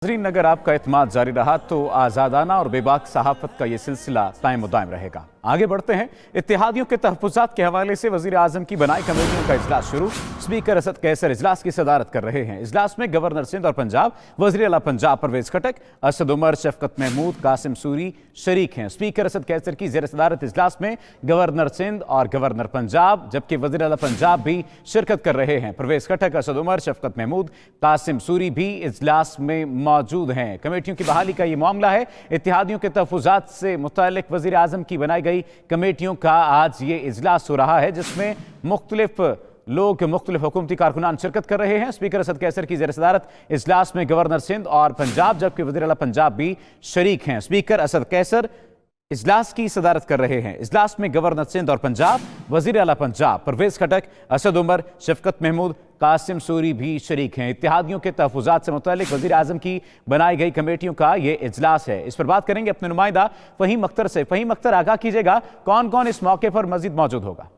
नाज़रीन, अगर आपका एतमाद जारी रहा तो आज़ादाना और बेबाक सहाफ़त का ये सिलसिला कायम दायम रहेगा। आगे बढ़ते हैं। इत्तेहादियों के तहफ़्फ़ुज़ात के हवाले से वज़ीर आज़म की बनाई कमेटियों का इजलास शुरू। स्पीकर असद कैसर इजलास की सदारत कर रहे हैं। इजलास में गवर्नर सिंध और पंजाब, वज़ीर आला पंजाब परवेज़ खटक, असद उमर, शफ़क़त महमूद, कासिम सूरी शरीक हैं। स्पीकर असद कैसर की ज़ेर सदारत इजलास में गवर्नर सिंध और गवर्नर पंजाब जबकि वज़ीर आला पंजाब भी शिरकत कर रहे हैं। परवेज़ खटक, असद उमर, शफ़क़त महमूद, कासिम सूरी भी इजलास में मौजूद हैं। कमेटियों की बहाली का ये मामला है। इत्तेहादियों के तहफ़्फ़ुज़ात से मुताल्लिक़ वज़ीर आज़म की बनाई गई कमेटियों का आज ये इजलास हो रहा है, जिसमें मुख्तलिफ लोग, मुख्तलिफ हुकूमती कारकुनान शिरकत कर रहे हैं। स्पीकर असद कैसर की ज़ेर सदारत इजलास में गवर्नर सिंध और पंजाब जबकि वज़ीर आला पंजाब भी शरीक हैं। स्पीकर असद कैसर इजलास की सदारत कर रहे हैं। इजलास में गवर्नर सिंध और पंजाब, वज़ीर आला पंजाब परवेज़ खटक, असद उमर, शफ़क़त महमूद, कासिम सूरी भी शरीक हैं। इत्तेहादियों के तहफ़्फ़ुज़ात से मुताल्लिक़ वज़ीर आज़म की बनाई गई कमेटियों का ये इजलास है। इस पर बात करेंगे अपने नुमाइंदा फ़हीम अख्तर से। फ़हीम अख्तर, आगाह कीजिएगा कौन कौन इस मौके पर मज़ीद मौजूद होगा?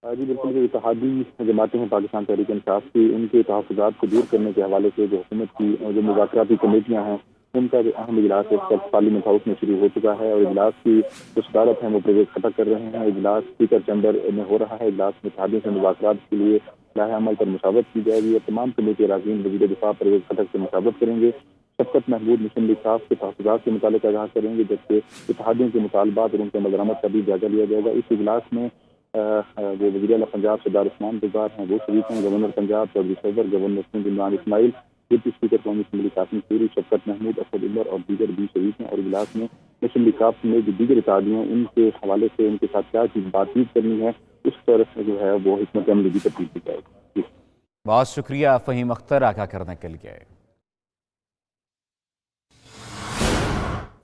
जी बिल्कुल, जो इत्तेहादी जमातें हैं पाकिस्तान तहरीक इंसाफ की, उनके तहफ़्फ़ुज़ात को दूर करने के हवाले से जो हुकूमत की जो मुज़ाकराती कमेटियाँ हैं, उनका जो अहम इजलास इस वक्त पार्लियामेंट हाउस में शुरू हो चुका है और इजलास की जो सदारत है वो परवेज़ खटक कर रहे हैं। इजलास स्पीकर चैम्बर में हो रहा है। इजलास में इत्तेहादियों से मुज़ाकरात के लिए लाहे अमल पर मुशावरत की जाएगी और तमाम कमेटी अराकीन वज़ीर दिफ़ा परवेज़ खटक से मुशावरत करेंगे। शफ़क़त महमूद मुस्लिम लीग साफ के तहफ़्फ़ुज़ात के मुतालिक आगाह करेंगे, जबकि इत्तेहादियों के मुतालबात और उनके अमल-दरामद का भी जायजा लिया जाएगा। इस इजलास में जो वज़ीर आला पंजाब सरदार उस्मान बुज़दार हैं वो शरीक हैं। गवर्नर पंजाब चौधरी सदर, governor Sindh Imran Ismail, deputy speaker कौमी असम्बली कासिम सूरी, शफ़क़त महमूद, असद उमर और दीगर भी शरीक हैं। और इजलास में मुस्लिम लीग साफ में जो दीगर इत्तेहादियों उनके हवाले से उनके साथ क्या चीज़ बातचीत करनी है, उस पर जो है वो हिकमत अमली की तफसील की जाएगी। बहुत शुक्रिया फ़हीम अख्तर आगाह करने के लिए।